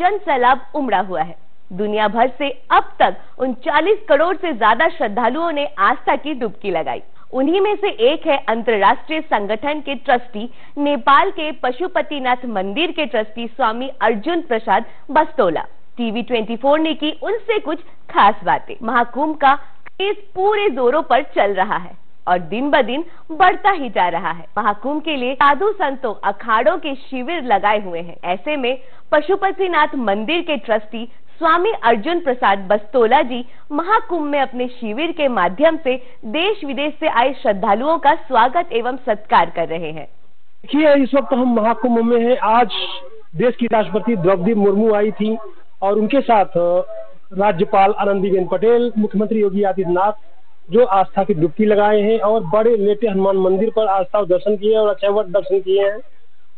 जन सैलाब उमड़ा हुआ है। दुनिया भर से अब तक 39 करोड़ से ज्यादा श्रद्धालुओं ने आस्था की डुबकी लगाई। उन्हीं में से एक है अंतर्राष्ट्रीय संगठन के ट्रस्टी, नेपाल के पशुपतिनाथ मंदिर के ट्रस्टी स्वामी अर्जुन प्रसाद बस्तोला। टीवी 24 ने की उनसे कुछ खास बातें। महाकुंभ का क्रेज पूरे जोरों पर चल रहा है और दिन ब दिन बढ़ता ही जा रहा है। महाकुंभ के लिए साधु संतों, अखाड़ों के शिविर लगाए हुए हैं। ऐसे में पशुपतिनाथ मंदिर के ट्रस्टी स्वामी अर्जुन प्रसाद बस्तोला जी महाकुंभ में अपने शिविर के माध्यम से देश विदेश से आए श्रद्धालुओं का स्वागत एवं सत्कार कर रहे हैं। देखिए, इस वक्त हम महाकुंभ में हैं। आज देश की राष्ट्रपति द्रौपदी मुर्मू आई थी और उनके साथ राज्यपाल आनंदीबेन पटेल, मुख्यमंत्री योगी आदित्यनाथ, जो आस्था की डुबकी लगाए हैं और बड़े लेटे हनुमान मंदिर पर आस्था दर्शन किए और अक्षयवट दर्शन किए हैं।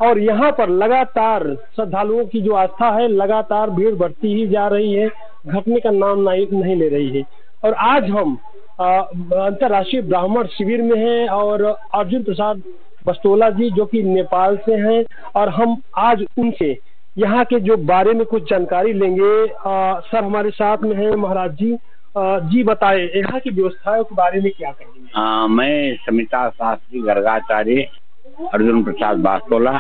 और यहाँ पर लगातार श्रद्धालुओं की जो आस्था है, लगातार भीड़ बढ़ती ही जा रही है, घटने का नाम नहीं ले रही है। और आज हम अंतर्राष्ट्रीय ब्राह्मण शिविर में हैं और अर्जुन प्रसाद बस्तोला जी जो कि नेपाल से हैं, और हम आज उनसे यहाँ के जो बारे में कुछ जानकारी लेंगे। सर हमारे साथ में हैं महाराज जी। जी बताएं, यहाँ की व्यवस्थाओं के बारे में क्या कहेंगे? मैं समिता शास्त्री गर्गाचार्य अर्जुन प्रसाद बस्तोला,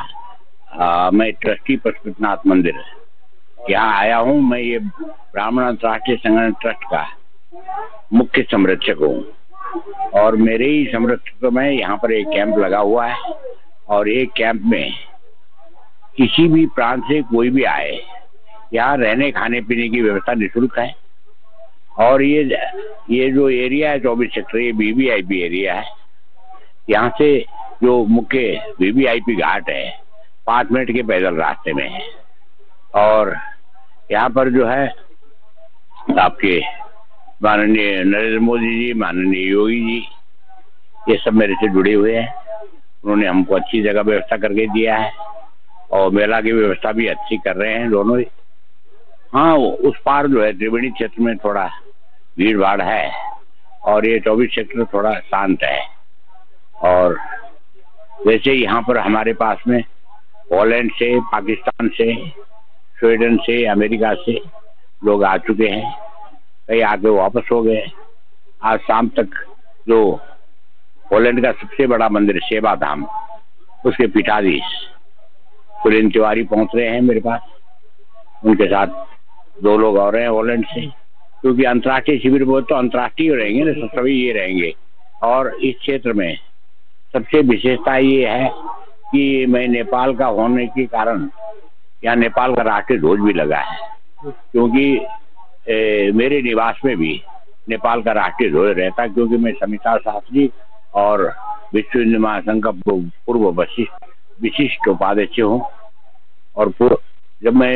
मैं ट्रस्टी पशुपतिनाथ मंदिर यहाँ आया हूँ। मैं ये ब्राह्मण अंतर्राष्ट्रीय संगठन ट्रस्ट का मुख्य संरक्षक हूँ और मेरे ही संरक्षक में यहाँ पर एक कैंप लगा हुआ है और एक कैंप में किसी भी प्रांत से कोई भी आए, यहाँ रहने खाने पीने की व्यवस्था निःशुल्क है। और ये जो एरिया है 24 सेक्टर, ये वीवीआईपी एरिया है। यहाँ से जो मुख्य वीवीआईपी घाट है 5 मिनट के पैदल रास्ते में है। और यहाँ पर जो है आपके माननीय नरेंद्र मोदी जी, माननीय योगी जी, ये सब मेरे से जुड़े हुए हैं। उन्होंने हमको अच्छी जगह व्यवस्था करके दिया है और मेला की व्यवस्था भी अच्छी कर रहे हैं दोनों ही। हाँ, उस पार जो है त्रिवेणी क्षेत्र में थोड़ा भीड़ भाड़ है और ये 24 सेक्टर थोड़ा शांत है। और वैसे यहाँ पर हमारे पास में पोलैंड से, पाकिस्तान से, स्वीडन से, अमेरिका से लोग आ चुके हैं, कई आके वापस हो गए। आज शाम तक जो पोलैंड का सबसे बड़ा मंदिर सेवा धाम, उसके पीठाधीश सुरेंद्र तिवारी पहुंच रहे हैं मेरे पास। उनके साथ 2 लोग और हैं पोलैंड से, क्योंकि अंतर्राष्ट्रीय शिविर बोल तो अंतर्राष्ट्रीय रहेंगे ना, सभी ये रहेंगे। और इस क्षेत्र में सबसे विशेषता ये है कि मैं नेपाल का होने के कारण यहाँ नेपाल का राष्ट्रीय ध्वज भी लगा है, क्योंकि मेरे निवास में भी नेपाल का राष्ट्रीय ध्वज रहता है, क्योंकि मैं समिता शास्त्री और विश्व हिंदू महासंघ का पूर्व विशिष्ट उपाध्यक्ष हूँ। और जब मैं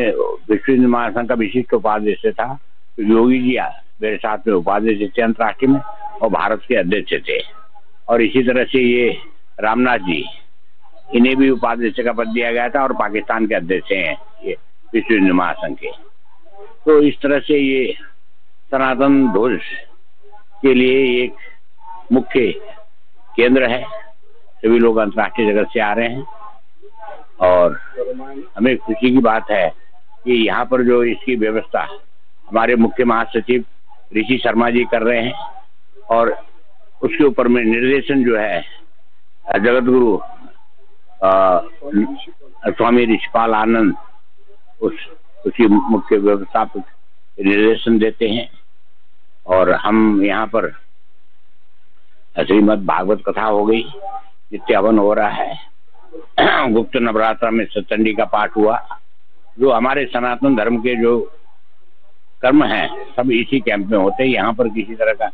विश्व हिंदू महासंघ का विशिष्ट उपाध्यक्ष था तो योगी जी मेरे साथ में उपाध्यक्ष थे अंतर्राष्ट्रीय में और भारत के अध्यक्ष थे। और इसी तरह से ये रामनाथ जी, इन्हें भी उपाध्यक्ष का पद दिया गया था और पाकिस्तान के अध्यक्ष हैं ये विश्व हिंदू महासंघ के। तो इस तरह से ये सनातन ध्वज के लिए एक मुख्य केंद्र है। सभी लोग अंतर्राष्ट्रीय जगत से आ रहे हैं और हमें खुशी की बात है कि यहाँ पर जो इसकी व्यवस्था हमारे मुख्य महासचिव ऋषि शर्मा जी कर रहे हैं और उसके ऊपर में निर्देशन जो है जगत गुरु स्वामी ऋषिपाल आनंद उसकी मुख्य व्यवस्थापक निर्देशन देते हैं। और हम यहाँ पर श्रीमद् भागवत कथा हो गई, नित्य हवन हो रहा है, गुप्त नवरात्र में सतचंडी का पाठ हुआ। जो हमारे सनातन धर्म के जो कर्म हैं सब इसी कैंप में होते हैं। यहाँ पर किसी तरह का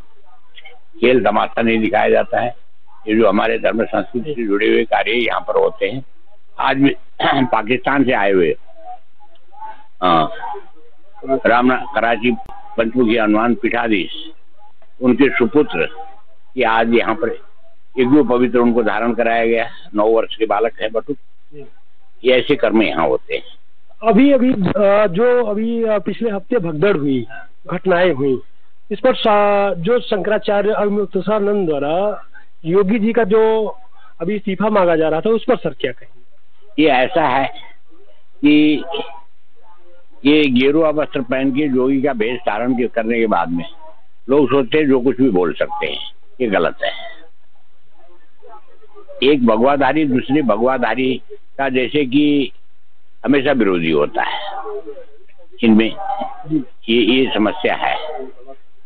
खेल तमाशा नहीं दिखाया जाता है। ये जो हमारे धर्म संस्कृति से जुड़े हुए कार्य यहाँ पर होते हैं। आज भी पाकिस्तान से आए हुए कराची पंचमुखी हनुमान पीठाधीश, उनके सुपुत्र कि आज यहाँ पर यज्ञ पवित्र उनको धारण कराया गया। 9 वर्ष के बालक है बटुक। ये ऐसे कर्म यहाँ होते हैं। अभी पिछले हफ्ते भगदड़ हुई, घटनाएं हुई, इस पर जो शंकराचार्य अवमुक्तेश्वरानंद द्वारा योगी जी का जो अभी इस्तीफा मांगा जा रहा था, उस पर सर क्या कहेंगे? ये ऐसा है कि ये गेरुआ वस्त्र पहन के जोगी का भेष धारण करने के बाद में लोग सोचते हैं जो कुछ भी बोल सकते हैं, ये गलत है। एक भगवाधारी दूसरे भगवाधारी का जैसे कि हमेशा विरोधी होता है, इनमें ये समस्या है,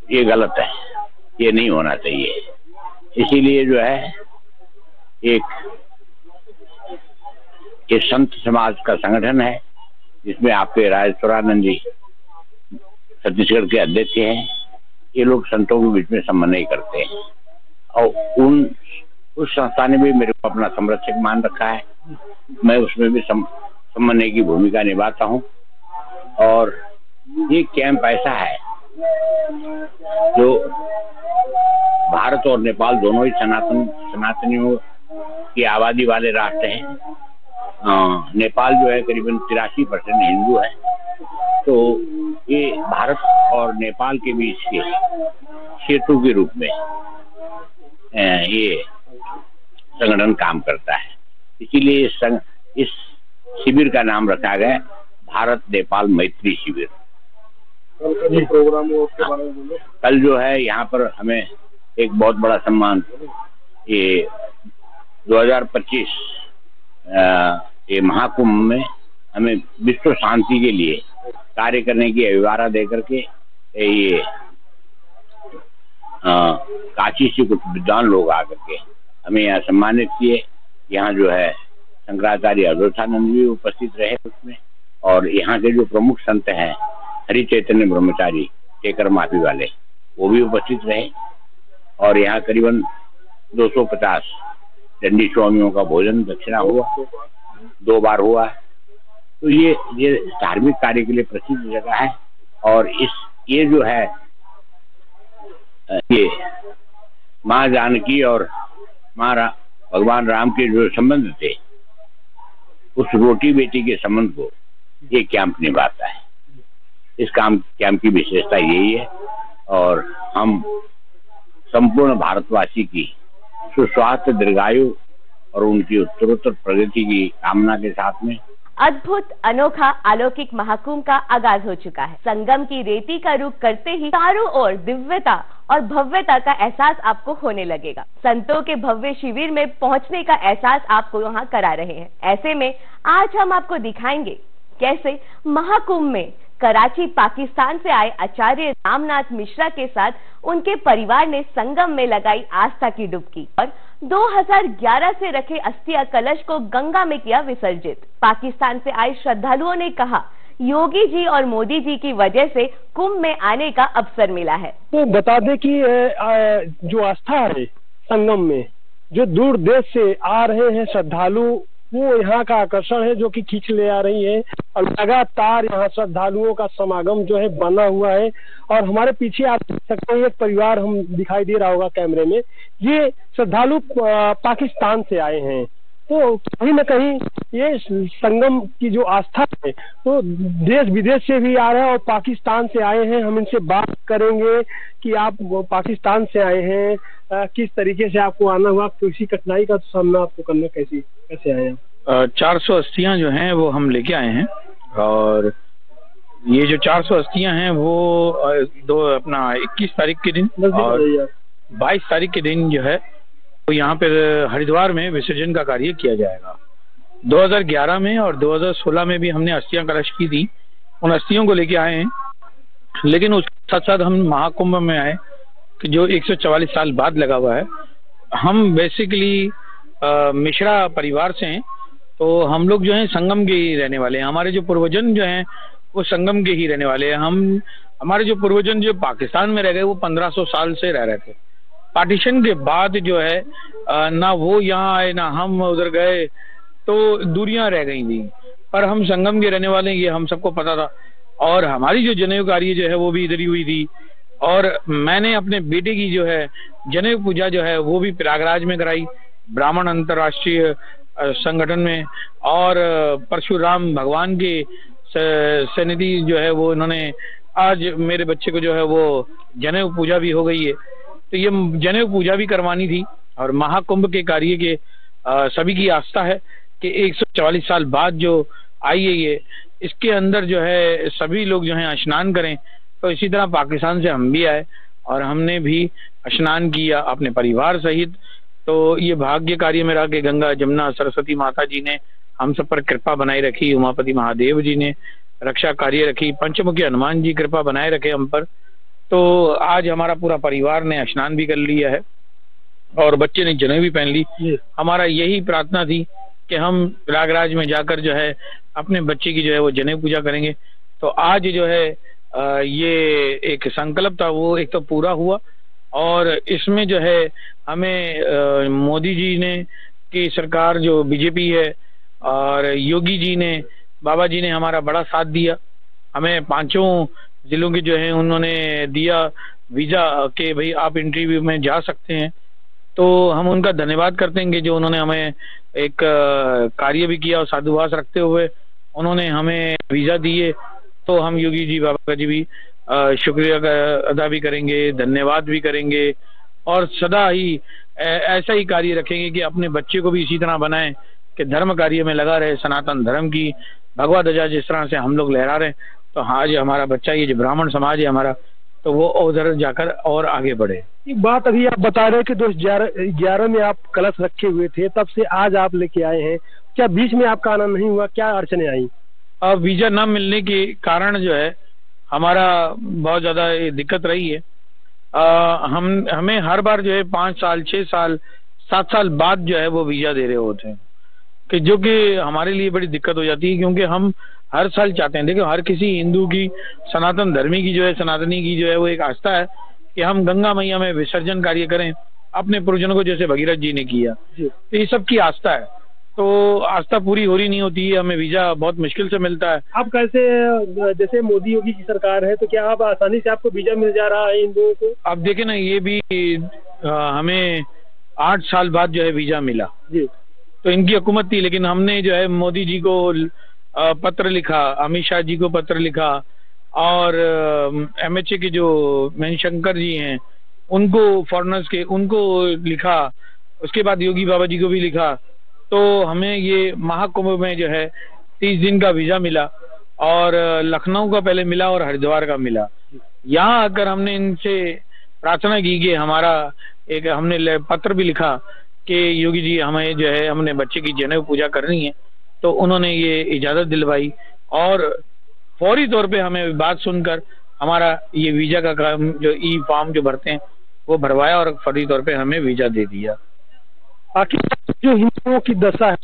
ये गलत है, ये नहीं होना चाहिए। इसीलिए जो है एक संत समाज का संगठन है जिसमें आपके राजेश्वरानंद जी छत्तीसगढ़ के अध्यक्ष हैं। ये लोग संतों के बीच में समन्वय करते हैं और उस संस्था ने भी मेरे को अपना संरक्षक मान रखा है। मैं उसमें भी समन्वय की भूमिका निभाता हूँ। और ये कैंप ऐसा है जो भारत और नेपाल दोनों ही सनातनियों की आबादी वाले राष्ट्र हैं। नेपाल जो है करीबन 83% हिंदू है, तो ये भारत और नेपाल के बीच के सेतु के रूप में ये संगठन काम करता है। इसीलिए इस शिविर का नाम रखा गया भारत नेपाल मैत्री शिविर। कल जो है यहाँ पर हमें एक बहुत बड़ा सम्मान, ये 2025 ये महाकुंभ में हमें विश्व शांति के लिए कार्य करने की अभिवारा देकर के ये काशी से कुछ विद्वान लोग आकर के हमें यहाँ सम्मानित किए। यहाँ जो है शंकराचार्य अद्वैतानंद भी उपस्थित रहे उसमें, और यहाँ के जो प्रमुख संत हैं हरि चैतन्य ब्रह्मचारी शेखर माफी वाले वो भी उपस्थित रहे। और यहाँ करीबन 250 दंडी स्वामियों का भोजन दक्षिणा हुआ, 2 बार हुआ। तो ये धार्मिक कार्य के लिए प्रसिद्ध जगह है। और ये जो है ये माँ जानकी और भगवान राम के जो संबंध थे, उस रोटी बेटी के संबंध को ये कैंप निभाता है। इस कैंप की विशेषता यही है। और हम संपूर्ण भारतवासी की सुस्वास्थ्य, दीर्घायु और उनकी उत्तरोत्तर प्रगति की कामना के साथ में अद्भुत, अनोखा, अलौकिक महाकुंभ का आगाज हो चुका है। संगम की रेती का रुख करते ही चारों ओर दिव्यता और भव्यता का एहसास आपको होने लगेगा। संतों के भव्य शिविर में पहुंचने का एहसास आपको यहाँ करा रहे हैं। ऐसे में आज हम आपको दिखाएंगे कैसे महाकुंभ में कराची, पाकिस्तान से आए आचार्य रामनाथ मिश्रा के साथ उनके परिवार ने संगम में लगाई आस्था की डुबकी और 2011 से रखे अस्थिया कलश को गंगा में किया विसर्जित। पाकिस्तान से आए श्रद्धालुओं ने कहा, योगी जी और मोदी जी की वजह से कुंभ में आने का अवसर मिला है। तो बता दें कि जो आस्था है संगम में, जो दूर देश से आ रहे हैं श्रद्धालु, वो यहाँ का आकर्षण है जो कि खींच ले आ रही है। और लगातार यहाँ श्रद्धालुओं का समागम जो है बना हुआ है। और हमारे पीछे आप देख सकते हैं एक परिवार हम दिखाई दे रहा होगा कैमरे में, ये श्रद्धालु पाकिस्तान से आए हैं। तो कहीं न कहीं ये संगम की जो आस्था है तो देश विदेश से भी आ रहे हैं और पाकिस्तान से आए हैं। हम इनसे बात करेंगे कि आप पाकिस्तान से आए हैं, किस तरीके से आपको आना हुआ, किसी कठिनाई का सामना आपको करना कैसे आए हैं? 400 अस्थियां जो हैं वो हम लेके आए हैं। और ये जो 400 अस्थियां हैं वो 21 तारीख के दिन और 22 तारीख के दिन जो है तो यहाँ पर हरिद्वार में विसर्जन का कार्य किया जाएगा। 2011 में और 2016 में भी हमने अस्थियां कलश की थी, उन अस्थियों को लेके आए हैं। लेकिन उसके साथ साथ हम महाकुंभ में आए कि जो 144 साल बाद लगा हुआ है। हम बेसिकली मिश्रा परिवार से हैं, तो हम लोग जो हैं संगम के ही रहने वाले हैं। हमारे जो पूर्वजन जो हैं वो संगम के ही रहने वाले हैं। हमारे जो पूर्वजन जो पाकिस्तान में रह गए वो 1500 साल से रह रहे थे। पार्टीशन के बाद जो है ना वो यहाँ आए ना हम उधर गए, तो दूरियां रह गई थी। पर हम संगम के रहने वाले हैं, ये हम सबको पता था। और हमारी जो जनेऊ कार्य जो है वो भी इधर ही हुई थी। और मैंने अपने बेटे की जो है जनेऊ पूजा जो है वो भी प्रयागराज में कराई, ब्राह्मण अंतर्राष्ट्रीय संगठन में। और परशुराम भगवान के सन्निधि जो है वो इन्होंने, आज मेरे बच्चे को जो है वो जनेऊ पूजा भी हो गई है। तो ये जनेऊ पूजा भी करवानी थी। और महाकुंभ के कार्य के सभी की आस्था है कि 144 साल बाद जो आइए ये इसके अंदर जो है सभी लोग जो है स्नान करें। तो इसी तरह पाकिस्तान से हम भी आए और हमने भी स्नान किया अपने परिवार सहित। तो ये भाग्य कार्य में रहा कि गंगा जमुना सरस्वती माता जी ने हम सब पर कृपा बनाए रखी, उमापति महादेव जी ने रक्षा कार्य रखी, पंचमुखी हनुमान जी कृपा बनाए रखे हम पर। तो आज हमारा पूरा परिवार ने स्नान भी कर लिया है और बच्चे ने जनेऊ भी पहन ली। हमारा यही प्रार्थना थी कि हम प्रयागराज में जाकर जो है अपने बच्चे की जो है वो जनेऊ पूजा करेंगे। तो आज जो है ये एक संकल्प था वो एक तो पूरा हुआ और इसमें जो है हमें मोदी जी ने की सरकार जो बीजेपी है और योगी जी ने बाबा जी ने हमारा बड़ा साथ दिया। हमें 5 जिलों के जो है उन्होंने दिया वीज़ा के भाई आप इंटरव्यू में जा सकते हैं। तो हम उनका धन्यवाद करते हैं कि जो उन्होंने हमें एक कार्य भी किया और साधुवास रखते हुए उन्होंने हमें वीज़ा दिए। तो हम योगी जी बाबा का जी भी शुक्रिया अदा भी करेंगे, धन्यवाद भी करेंगे और सदा ही ऐसा ही कार्य रखेंगे कि अपने बच्चे को भी इसी तरह बनाएं कि धर्म कार्य में लगा रहे, सनातन धर्म की भगवा ध्वजा जिस तरह से हम लोग लहरा रहे हैं। तो आज हमारा बच्चा ये जो ब्राह्मण समाज है हमारा, तो वो उधर जाकर और आगे बढ़े। एक बात अभी आप बता रहे हैं कि 2011 में आप कलश रखे हुए थे, तब से आज आप लेके आए हैं, क्या बीच में आपका आना नहीं हुआ, क्या अड़चने आई? वीज़ा न मिलने के कारण जो है हमारा बहुत ज़्यादा दिक्कत रही है। हमें हर बार जो है 5 साल 6 साल 7 साल बाद जो है वो वीज़ा दे रहे होते हैं कि जो कि हमारे लिए बड़ी दिक्कत हो जाती है, क्योंकि हम हर साल चाहते हैं। देखो हर किसी हिंदू की सनातन धर्मी की जो है सनातनी की जो है वो एक आस्था है कि हम गंगा मैया में विसर्जन कार्य करें अपने पूर्वजों को, जैसे भगीरथ जी ने किया। तो ये सब की आस्था है, तो आस्था पूरी हो रही नहीं होती है, हमें वीज़ा बहुत मुश्किल से मिलता है। आप कैसे, जैसे मोदी योगी की सरकार है तो क्या आप आसानी से आपको वीज़ा मिल जा रहा है हिंदुओं को? आप देखें ना, ये भी हमें 8 साल बाद जो है वीज़ा मिला जी। तो इनकी हुकूमत थी, लेकिन हमने जो है मोदी जी को पत्र लिखा, अमित शाह जी को पत्र लिखा और MHA के जो मणिशंकर जी हैं उनको, फॉरेनर्स के उनको लिखा, उसके बाद योगी बाबा जी को भी लिखा। तो हमें ये महाकुंभ में जो है 30 दिन का वीज़ा मिला और लखनऊ का पहले मिला और हरिद्वार का मिला। यहाँ आकर हमने इनसे प्रार्थना की कि हमारा एक हमने पत्र भी लिखा कि योगी जी हमें जो है हमने बच्चे की जनेऊ पूजा करनी है। तो उन्होंने ये इजाज़त दिलवाई और फौरी तौर पे हमें बात सुनकर हमारा ये वीज़ा का काम जो फॉर्म जो भरते हैं वो भरवाया और फौरी तौर पे हमें वीज़ा दे दिया। बाकी जो हिंदुओं की दशा है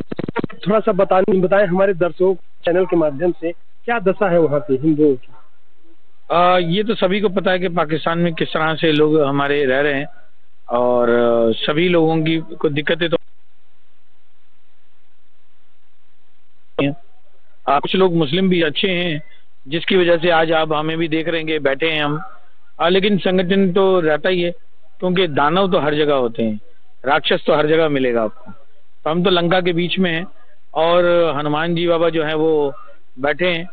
थोड़ा सा बताएं हमारे दर्शकों चैनल के माध्यम से, क्या दशा है वहाँ पे हिंदुओं की? ये तो सभी को पता है कि पाकिस्तान में किस तरह से लोग हमारे रह रहे हैं और सभी लोगों की कोई दिक्कतें तो कुछ लोग मुस्लिम भी अच्छे हैं जिसकी वजह से आज आप हमें भी देख रहे हैं कि बैठे हैं हम। लेकिन संगठन तो रहता ही है, क्योंकि दानव तो हर जगह होते हैं, राक्षस तो हर जगह मिलेगा आपको। तो हम तो लंका के बीच में हैं और हनुमान जी बाबा जो हैं वो बैठे हैं।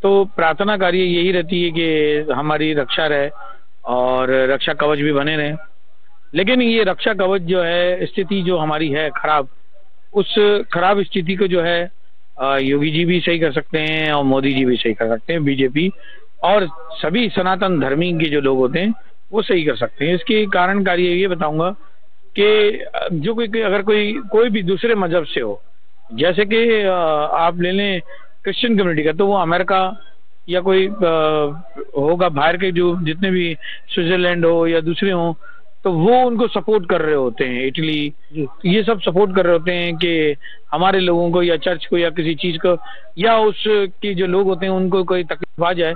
तो प्रार्थना कार्य यही रहती है कि हमारी रक्षा रहे और रक्षा कवच भी बने रहे। लेकिन ये रक्षा कवच जो है स्थिति जो हमारी है खराब, उस खराब स्थिति को जो है योगी जी भी सही कर सकते हैं और मोदी जी भी सही कर सकते हैं, बीजेपी और सभी सनातन धर्मी के जो लोग होते हैं वो सही कर सकते हैं। इसके कारण कार्य ये बताऊंगा कि जो अगर कोई भी दूसरे मजहब से हो, जैसे कि आप ले लें क्रिश्चियन कम्युनिटी का, तो वो अमेरिका या कोई होगा बाहर के जो जितने भी स्विट्जरलैंड हो या दूसरे हों, तो वो उनको सपोर्ट कर रहे होते हैं, इटली ये सब सपोर्ट कर रहे होते हैं कि हमारे लोगों को या चर्च को या किसी चीज़ को या उसके जो लोग होते हैं उनको कोई तकलीफ आ जाए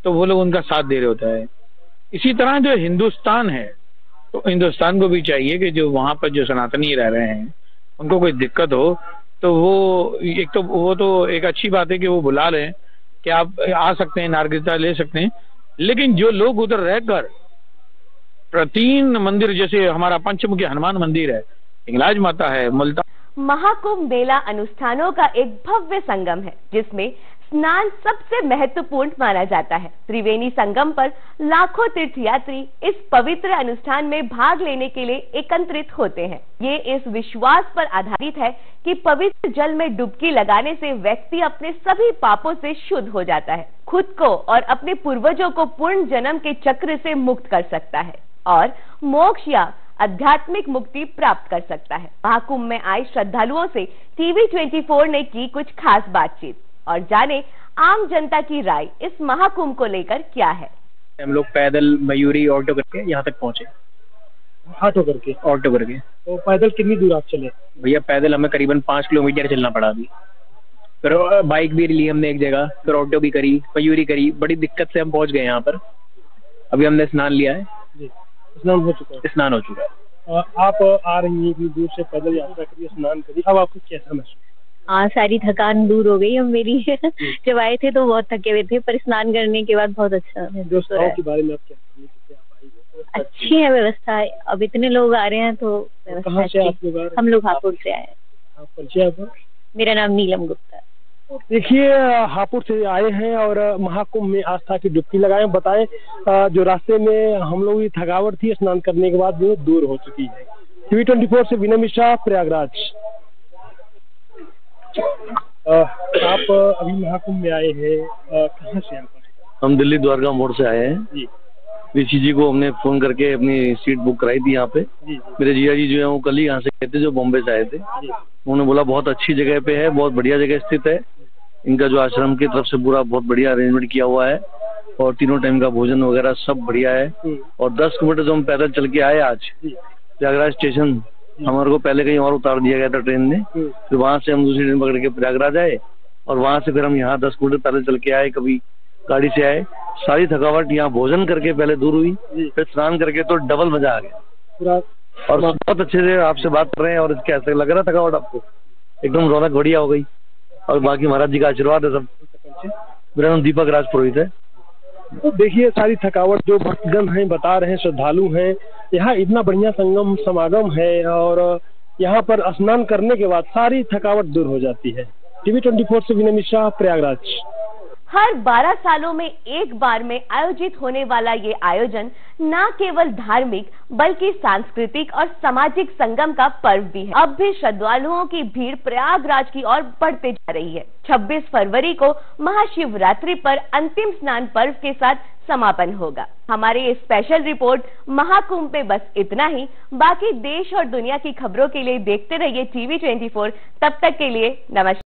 तो वो लोग उनका साथ दे रहे होता है। इसी तरह जो हिंदुस्तान है, तो हिंदुस्तान को भी चाहिए कि जो वहाँ पर जो सनातनी रह रहे हैं उनको कोई दिक्कत हो तो वो तो एक अच्छी बात है कि वो बुला लें कि आप आ सकते हैं, नागरिकता ले सकते हैं। लेकिन जो लोग उधर रहकर 3 मंदिर, जैसे हमारा पंचमुखी हनुमान मंदिर है, हिंगलाज माता है, मुल्तान। महाकुंभ मेला अनुष्ठानों का एक भव्य संगम है जिसमें स्नान सबसे महत्वपूर्ण माना जाता है। त्रिवेणी संगम पर लाखों तीर्थयात्री इस पवित्र अनुष्ठान में भाग लेने के लिए एकत्रित होते हैं। ये इस विश्वास पर आधारित है कि पवित्र जल में डुबकी लगाने से व्यक्ति अपने सभी पापों से शुद्ध हो जाता है, खुद को और अपने पूर्वजों को पूर्ण जन्म के चक्र से मुक्त कर सकता है और मोक्ष या आध्यात्मिक मुक्ति प्राप्त कर सकता है। महाकुंभ में आए श्रद्धालुओं से TV24 ने की कुछ खास बातचीत और जाने आम जनता की राय इस महाकुंभ को लेकर क्या है। हम लोग पैदल मयूरी ऑटो करके यहाँ तक पहुँचे। ऑटो करके तो पैदल कितनी दूर आप चले? भैया पैदल हमें करीबन 5 किलोमीटर चलना पड़ा अभी। फिर बाइक भी ली हमने एक जगह, फिर ऑटो भी करी, मयूरी करी, बड़ी दिक्कत से हम पहुँच गए यहाँ पर। अभी हमने स्नान लिया है। जी, स्नान हो चुका है। आप आ रही हैं इतनी दूर से पैदल यात्रा करिए, स्नान करिए, अब आपको कैसा महसूस? हाँ, सारी थकान दूर हो गई अब मेरी। जब आए थे तो बहुत थके हुए थे, पर स्नान करने के बाद बहुत अच्छा महसूस हो रहा है। के बारे में आप क्या कहेंगे? अच्छी है व्यवस्था। अब इतने लोग आ रहे हैं तो कहाँ से आप लोग? हम लोग हापुड़ से आए हैं। आप परिचय आपका? मेरा नाम नीलम गुप्ता। देखिए, हापुड़ से आए हैं और महाकुंभ में आस्था की डुबकी लगाए। बताएं, जो रास्ते में हम लोग की थकावट थी स्नान करने के बाद जो दूर हो चुकी है। TV24 से विनय मिश्रा, प्रयागराज। आप अभी महाकुंभ में आए हैं, कहाँ से आप? हम दिल्ली द्वारका मोड़ से आए हैं जी। ऋषि जी को हमने फोन करके अपनी सीट बुक कराई थी यहाँ पे जी। मेरे जिया जी जो है वो कल ही यहाँ से गए थे, जो बॉम्बे से आए थे। उन्होंने बोला बहुत अच्छी जगह पे है, बहुत बढ़िया जगह स्थित है। इनका जो आश्रम की तरफ से पूरा बहुत बढ़िया अरेंजमेंट किया हुआ है और तीनों टाइम का भोजन वगैरह सब बढ़िया है। और 10 किलोमीटर जो हम पैदल चल के आए आज प्रयागराज स्टेशन, हमारे को पहले कहीं और उतार दिया गया था ट्रेन ने। फिर वहाँ से हम दूसरी ट्रेन पकड़ के प्रयागराज आए और वहाँ से फिर हम यहाँ 10 किलोमीटर पैदल चल के आए, कभी गाड़ी से आए। सारी थकावट यहाँ भोजन करके पहले दूर हुई, फिर स्नान करके तो डबल मजा आ गया। और बहुत अच्छे से आपसे बात कर रहे हैं। और कैसे लग रहा थकावट आपको? एकदम रौनक बढ़िया हो गई। और बाकी महाराज जी का आशीर्वाद है सब। मेरा नाम दीपक राज पुरोहित है। तो देखिए, सारी थकावट जो भक्तगण हैं बता रहे हैं, श्रद्धालु हैं, यहाँ इतना बढ़िया संगम समागम है और यहाँ पर स्नान करने के बाद सारी थकावट दूर हो जाती है। TV24 से विनय मिश्रा, प्रयागराज। हर 12 सालों में एक बार में आयोजित होने वाला ये आयोजन न केवल धार्मिक बल्कि सांस्कृतिक और सामाजिक संगम का पर्व भी है। अब भी श्रद्धालुओं की भीड़ प्रयागराज की ओर बढ़ते जा रही है। 26 फरवरी को महाशिवरात्रि पर अंतिम स्नान पर्व के साथ समापन होगा। हमारी स्पेशल रिपोर्ट महाकुंभ पे बस इतना ही। बाकी देश और दुनिया की खबरों के लिए देखते रहिए TV24। तब तक के लिए नमस्कार।